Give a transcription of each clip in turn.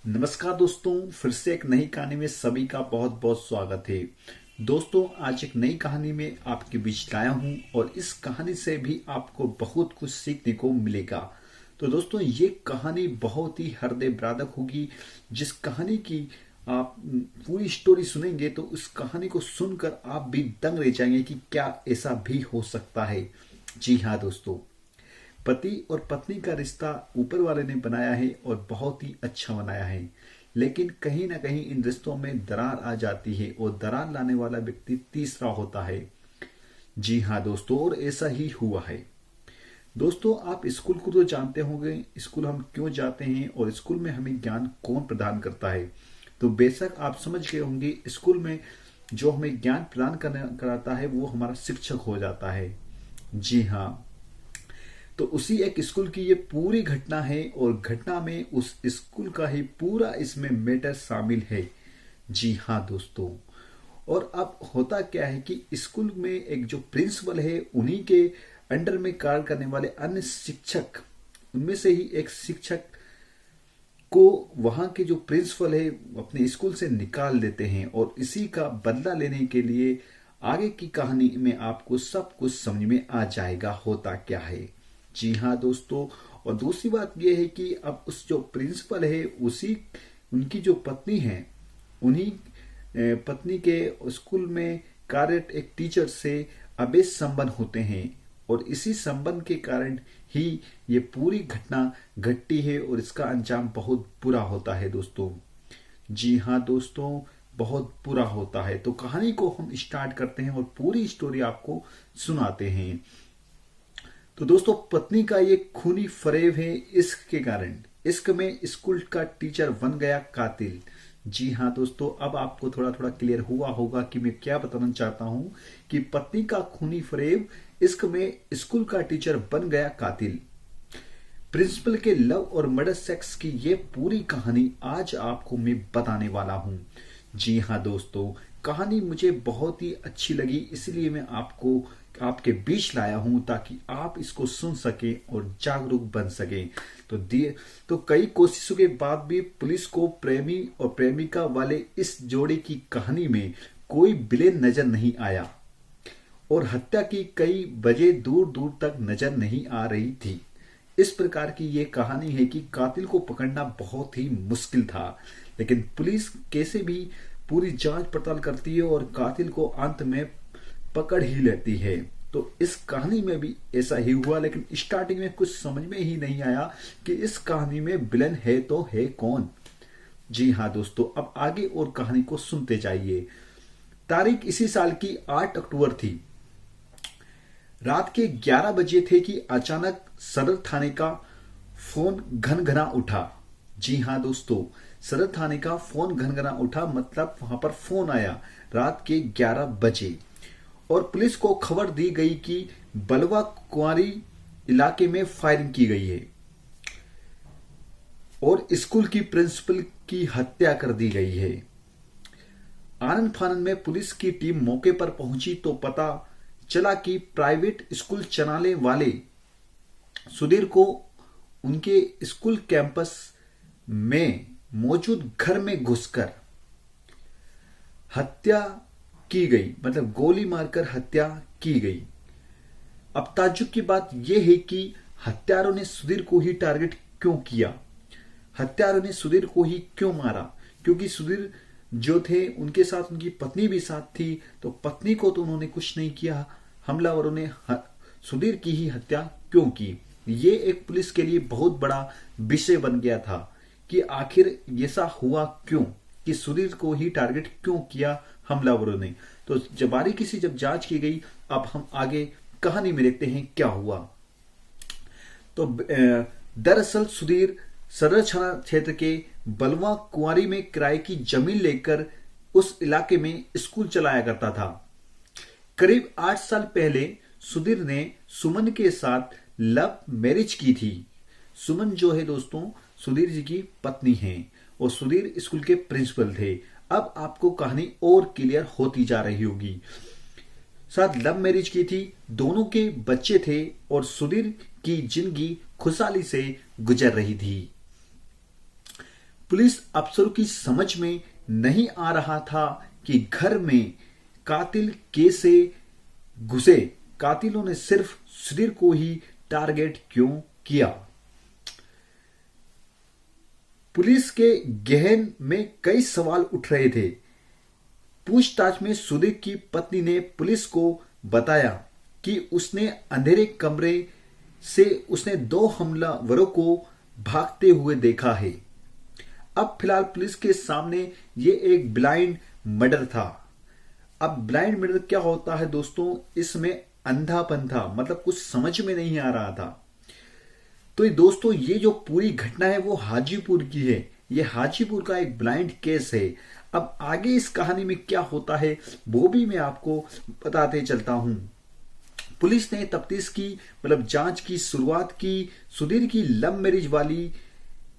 नमस्कार दोस्तों, फिर से एक नई कहानी में सभी का बहुत बहुत स्वागत है। दोस्तों, आज एक नई कहानी में आपके बीच लाया हूं और इस कहानी से भी आपको बहुत कुछ सीखने को मिलेगा। तो दोस्तों, ये कहानी बहुत ही हृदयद्रावक होगी। जिस कहानी की आप पूरी स्टोरी सुनेंगे तो उस कहानी को सुनकर आप भी दंग रह जाएंगे कि क्या ऐसा भी हो सकता है। जी हाँ दोस्तों, पति और पत्नी का रिश्ता ऊपर वाले ने बनाया है और बहुत ही अच्छा बनाया है, लेकिन कहीं ना कहीं इन रिश्तों में दरार आ जाती है और दरार लाने वाला व्यक्ति तीसरा होता है। जी हाँ दोस्तों, और ऐसा ही हुआ है। दोस्तों, आप स्कूल को तो जानते होंगे, स्कूल हम क्यों जाते हैं और स्कूल में हमें ज्ञान कौन प्रदान करता है। तो बेशक आप समझ गए होंगे, स्कूल में जो हमें ज्ञान प्रदान कराता है वो हमारा शिक्षक हो जाता है। जी हाँ, तो उसी एक स्कूल की ये पूरी घटना है और घटना में उस स्कूल का ही पूरा इसमें मैटर शामिल है। जी हाँ दोस्तों, और अब होता क्या है कि स्कूल में एक जो प्रिंसिपल है, उन्हीं के अंडर में कार्य करने वाले अन्य शिक्षक, उनमें से ही एक शिक्षक को वहां के जो प्रिंसिपल है अपने स्कूल से निकाल देते हैं और इसी का बदला लेने के लिए आगे की कहानी में आपको सब कुछ समझ में आ जाएगा होता क्या है। जी हाँ दोस्तों, और दूसरी बात यह है कि अब उस जो प्रिंसिपल है उसी उनकी जो पत्नी है, उन्हीं पत्नी के स्कूल में कार्यरत एक टीचर से अवैध संबंध होते हैं और इसी संबंध के कारण ही ये पूरी घटना घटती है और इसका अंजाम बहुत बुरा होता है दोस्तों। जी हाँ दोस्तों, बहुत बुरा होता है। तो कहानी को हम स्टार्ट करते हैं और पूरी स्टोरी आपको सुनाते हैं। तो दोस्तों, पत्नी का ये खूनी फरेब है इश्क के कारण। इश्क में स्कूल का टीचर बन गया कातिल। जी हाँ दोस्तों, अब आपको थोड़ा थोड़ा क्लियर हुआ होगा कि मैं क्या बताना चाहता हूं कि पत्नी का खूनी फरेब, इश्क में स्कूल का टीचर बन गया कातिल। प्रिंसिपल के लव और मर्डर सेक्स की ये पूरी कहानी आज आपको मैं बताने वाला हूं। जी हाँ दोस्तों, कहानी मुझे बहुत ही अच्छी लगी, इसलिए मैं आपको आपके बीच लाया हूं ताकि आप इसको सुन सके और जागरूक बन सके। तो कई कोशिशों के बाद भी पुलिस को प्रेमी और प्रेमिका वाले इस जोड़े की कहानी में कोई विलेन नजर नहीं आया और हत्या की कई वजह दूर दूर तक नजर नहीं आ रही थी। इस प्रकार की ये कहानी है कि कातिल को पकड़ना बहुत ही मुश्किल था, लेकिन पुलिस कैसे भी पूरी जांच पड़ताल करती है और कातिल को अंत में पकड़ ही लेती है। तो इस कहानी में भी ऐसा ही हुआ, लेकिन स्टार्टिंग में कुछ समझ में ही नहीं आया कि इस कहानी में विलन है तो है कौन। जी हाँ दोस्तों, अब आगे और कहानी को सुनते जाइए। तारीख इसी साल की 8 अक्टूबर थी। रात के 11 बजे थे कि अचानक सदर थाने का फोन घनघना उठा। जी हाँ दोस्तों, सदर थाने का फोन घनघना उठा, मतलब वहां पर फोन आया रात के 11 बजे और पुलिस को खबर दी गई कि बलवा कुंवारी इलाके में फायरिंग की गई है और स्कूल की प्रिंसिपल की हत्या कर दी गई है। आनंद फानंद में पुलिस की टीम मौके पर पहुंची तो पता चला कि प्राइवेट स्कूल चलाने वाले सुधीर को उनके स्कूल कैंपस में मौजूद घर में घुसकर हत्या की गई, मतलब गोली मारकर हत्या की गई। अब ताज्जुब की बात यह है कि हत्यारों ने सुधीर को ही टारगेट क्यों किया, हत्यारों ने सुधीर को ही क्यों मारा, क्योंकि सुधीर जो थे उनके साथ उनकी पत्नी भी साथ थी, तो पत्नी को तो उन्होंने कुछ नहीं किया, हमलावरों ने सुधीर की ही हत्या क्यों की। ये एक पुलिस के लिए बहुत बड़ा विषय बन गया था कि आखिर ऐसा हुआ क्यों, कि सुधीर को ही टारगेट क्यों किया हमलावरों ने। तो जब बारीकी से जब जांच की गई, अब हम आगे कहानी में देखते हैं क्या हुआ। तो दरअसल सुधीर सदर थाना क्षेत्र के बलवा कुंवारी में किराए की जमीन लेकर उस इलाके में स्कूल चलाया करता था। करीब 8 साल पहले सुधीर ने सुमन के साथ लव मैरिज की थी। सुमन जो है दोस्तों सुधीर जी की पत्नी है और सुधीर स्कूल के प्रिंसिपल थे। अब आपको कहानी और क्लियर होती जा रही होगी। साथ लव मैरिज की थी, दोनों के बच्चे थे और सुधीर की जिंदगी खुशहाली से गुजर रही थी। पुलिस अफसरों की समझ में नहीं आ रहा था कि घर में कातिल कैसे घुसे। कातिलों ने सिर्फ सुधीर को ही टारगेट क्यों किया। पुलिस के गहन में कई सवाल उठ रहे थे। पूछताछ में सुधीर की पत्नी ने पुलिस को बताया कि उसने अंधेरे कमरे से उसने 2 हमलावरों को भागते हुए देखा है। अब फिलहाल पुलिस के सामने ये एक ब्लाइंड मर्डर था। अब ब्लाइंड मर्डर क्या होता है दोस्तों, इसमें अंधापन था, मतलब कुछ समझ में नहीं आ रहा था। तो ये दोस्तों ये जो पूरी घटना है वो हाजीपुर की है। ये हाजीपुर का एक ब्लाइंड केस है। अब आगे इस कहानी में क्या होता है वो भी मैं आपको बताते चलता हूं। पुलिस ने तफ्तीश की, मतलब जांच की शुरुआत की। सुधीर की लव मैरिज वाली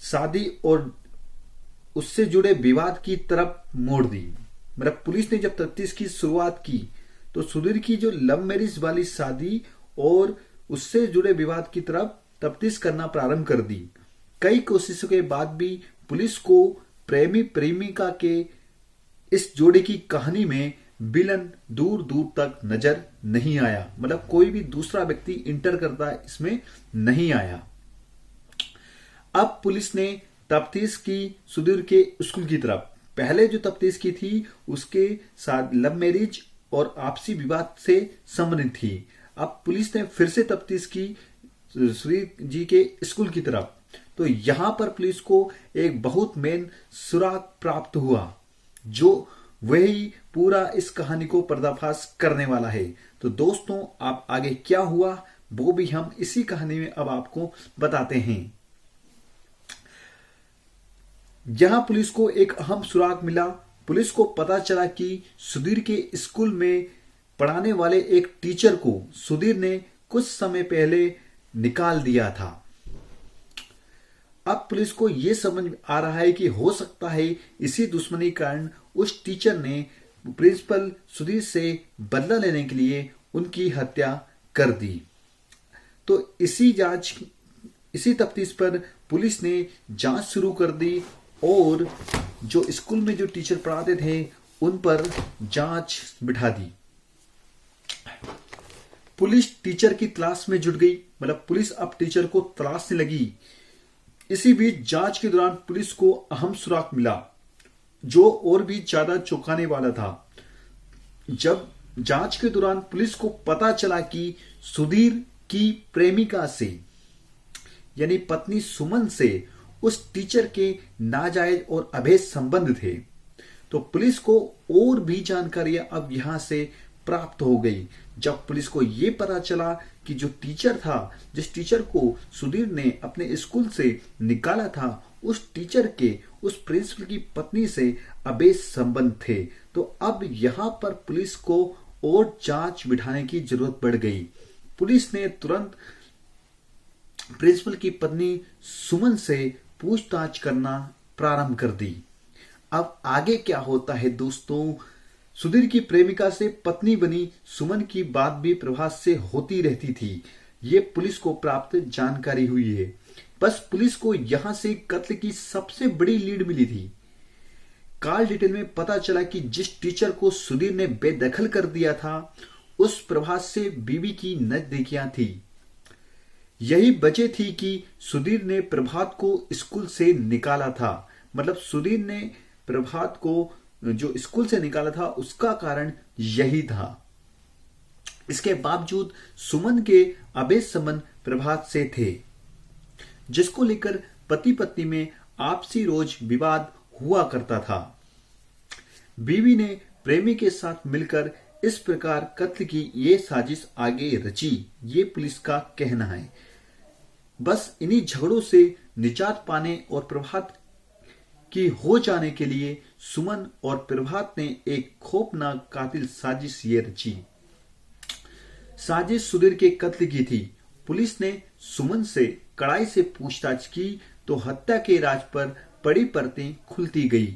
शादी और उससे जुड़े विवाद की तरफ मोड़ दी। मतलब पुलिस ने जब तफ्तीश की शुरुआत की तो सुधीर की जो लव मैरिज वाली शादी और उससे जुड़े विवाद की तरफ तफ्तीश करना प्रारंभ कर दी। कई कोशिशों के बाद भी पुलिस को प्रेमी प्रेमिका के इस जोड़े की कहानी में विलन दूर दूर तक नजर नहीं आया। मतलब कोई भी दूसरा व्यक्ति इंटर करता इसमें नहीं आया। अब पुलिस ने तफ्तीश की सुधीर के स्कूल की तरफ। पहले जो तफ्तीश की थी उसके साथ लव मैरिज और आपसी विवाद से संबंधित थी। अब पुलिस ने फिर से तफ्तीश की सुधीर जी के स्कूल की तरफ। तो यहां पर पुलिस को एक बहुत मेन सुराग प्राप्त हुआ जो वही पूरा इस कहानी को पर्दाफाश करने वाला है। तो दोस्तों आप आगे क्या हुआ वो भी हम इसी कहानी में अब आपको बताते हैं। यहां पुलिस को एक अहम सुराग मिला। पुलिस को पता चला कि सुधीर के स्कूल में पढ़ाने वाले एक टीचर को सुधीर ने कुछ समय पहले निकाल दिया था। अब पुलिस को यह समझ आ रहा है कि हो सकता है इसी दुश्मनी के कारण उस टीचर ने प्रिंसिपल सुधीर से बदला लेने के लिए उनकी हत्या कर दी। तो इसी तफ्तीश पर पुलिस ने जांच शुरू कर दी और जो स्कूल में जो टीचर पढ़ाते थे उन पर जांच बिठा दी। पुलिस टीचर की तलाश में जुट गई। मतलब पुलिस अब टीचर को तलाशने लगी। इसी बीच जांच के दौरान पुलिस को अहम सुराग मिला जो और भी ज्यादा चौंकाने वाला था। जब जांच के दौरान पुलिस को पता चला कि सुधीर की प्रेमिका से यानी पत्नी सुमन से उस टीचर के नाजायज और अवैध संबंध थे, तो पुलिस को और भी जानकारियां अब यहां से प्राप्त हो गई। जब पुलिस को यह पता चला कि जो टीचर था, जिस टीचर को सुधीर ने अपने स्कूल से निकाला था, उस टीचर के उस प्रिंसिपल की पत्नी से अवैध संबंध थे, तो अब यहां पर पुलिस को और जांच बिठाने की जरूरत पड़ गई। पुलिस ने तुरंत प्रिंसिपल की पत्नी सुमन से पूछताछ करना प्रारंभ कर दी। अब आगे क्या होता है दोस्तों, सुधीर की प्रेमिका से पत्नी बनी सुमन की बात भी प्रभास से होती रहती थी। ये पुलिस को प्राप्त जानकारी हुई है। बस पुलिस को यहां से कत्ल की सबसे बड़ी लीड मिली थी। कॉल डिटेल में पता चला कि जिस टीचर को सुधीर ने बेदखल कर दिया था उस प्रभास से बीवी की नजदीकियां थी। यही वजह थी कि सुधीर ने प्रभात को स्कूल से निकाला था। मतलब सुधीर ने प्रभात को जो स्कूल से निकाला था उसका कारण यही था। इसके बावजूद सुमन के अवैध संबंध प्रभात से थे, जिसको लेकर पति पत्नी में आपसी रोज विवाद हुआ करता था। बीवी ने प्रेमी के साथ मिलकर इस प्रकार कत्ल की ये साजिश आगे रची, ये पुलिस का कहना है। बस इन्हीं झगड़ों से निजात पाने और प्रभात की हो जाने के लिए सुमन और प्रभात ने एक खौफनाक कातिल साजिश ये रची। साजिश सुधीर के कत्ल की थी। पुलिस ने सुमन से कड़ाई से पूछताछ की तो हत्या के राज पर बड़ी परतें खुलती गई।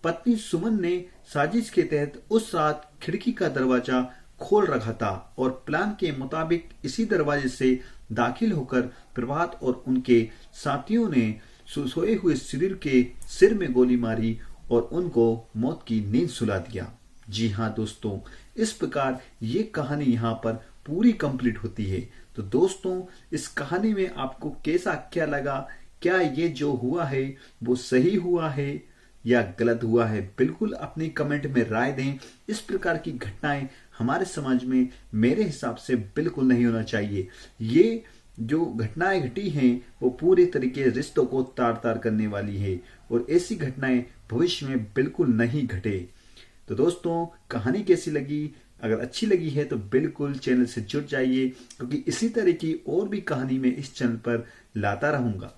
पत्नी सुमन ने साजिश के तहत उस रात खिड़की का दरवाजा खोल रखा था और प्लान के मुताबिक इसी दरवाजे से दाखिल होकर प्रभात और उनके साथियों ने सोए हुए शरीर के सिर में गोली मारी और उनको मौत की नींद सुला दिया। जी हाँ दोस्तों, इस प्रकार ये कहानी यहाँ पर पूरी कंप्लीट होती है। तो दोस्तों, इस कहानी में आपको कैसा क्या लगा? क्या ये जो हुआ है वो सही हुआ है या गलत हुआ है? बिल्कुल अपनी कमेंट में राय दें। इस प्रकार की घटनाएं हमारे समाज में मेरे हिसाब से बिल्कुल नहीं होना चाहिए। ये जो घटनाएं घटी हैं वो पूरे तरीके रिश्तों को तार तार करने वाली है और ऐसी घटनाएं भविष्य में बिल्कुल नहीं घटे। तो दोस्तों, कहानी कैसी लगी? अगर अच्छी लगी है तो बिल्कुल चैनल से जुड़ जाइए, क्योंकि इसी तरह की और भी कहानी मैं इस चैनल पर लाता रहूंगा।